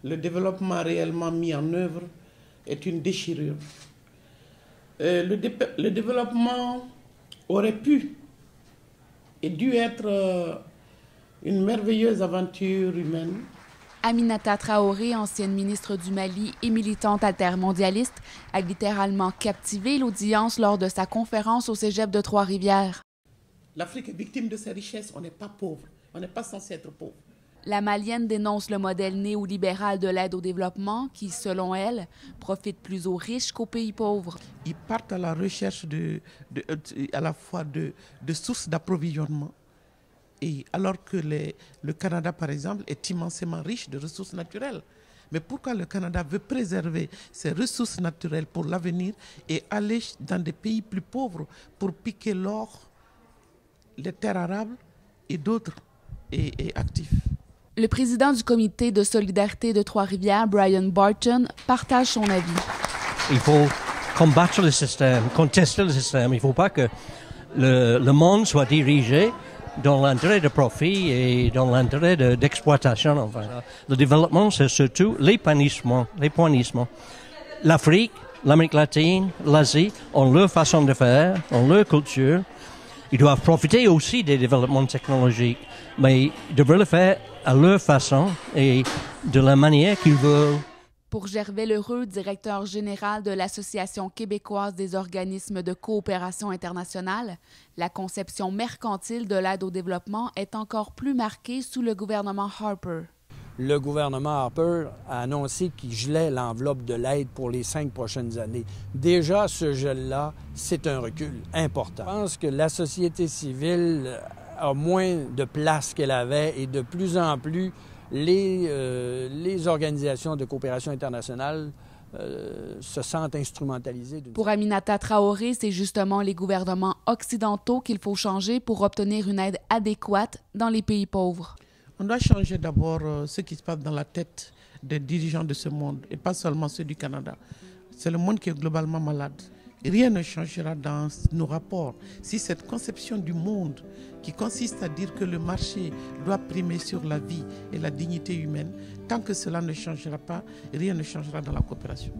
le développement réellement mis en œuvre est une déchirure. Le développement aurait pu et dû être une merveilleuse aventure humaine. Aminata Traoré, ancienne ministre du Mali et militante altermondialiste, a littéralement captivé l'audience lors de sa conférence au cégep de Trois-Rivières. L'Afrique est victime de ses richesses, on n'est pas pauvre, on n'est pas censé être pauvre. La Malienne dénonce le modèle néolibéral de l'aide au développement qui, selon elle, profite plus aux riches qu'aux pays pauvres. Ils partent à la recherche à la fois de sources d'approvisionnement, et alors que le Canada, par exemple, est immensément riche de ressources naturelles. Mais pourquoi le Canada veut préserver ses ressources naturelles pour l'avenir et aller dans des pays plus pauvres pour piquer l'or, les terres arables et d'autres et actifs? Le président du comité de solidarité de Trois-Rivières, Brian Barton, partage son avis. Il faut combattre le système, contester le système. Il ne faut pas que le monde soit dirigé dans l'intérêt de profit et dans l'intérêt d'exploitation. Enfin, le développement, c'est surtout l'épanouissement. L'Afrique, l'Amérique latine, l'Asie ont leur façon de faire, ont leur culture. Ils doivent profiter aussi des développements technologiques, mais ils devraient le faire à leur façon et de la manière qu'ils veulent. Pour Gervais Lheureux, directeur général de l'Association québécoise des organismes de coopération internationale, la conception mercantile de l'aide au développement est encore plus marquée sous le gouvernement Harper. Le gouvernement Harper a annoncé qu'il gelait l'enveloppe de l'aide pour les 5 prochaines années. Déjà, ce gel-là, c'est un recul important. Je pense que la société civile a moins de place qu'elle avait et de plus en plus, les organisations de coopération internationale se sentent instrumentalisées. Pour Aminata Traoré, c'est justement les gouvernements occidentaux qu'il faut changer pour obtenir une aide adéquate dans les pays pauvres. On doit changer d'abord ce qui se passe dans la tête des dirigeants de ce monde, et pas seulement ceux du Canada. C'est le monde qui est globalement malade. Rien ne changera dans nos rapports si cette conception du monde qui consiste à dire que le marché doit primer sur la vie et la dignité humaine, tant que cela ne changera pas, rien ne changera dans la coopération.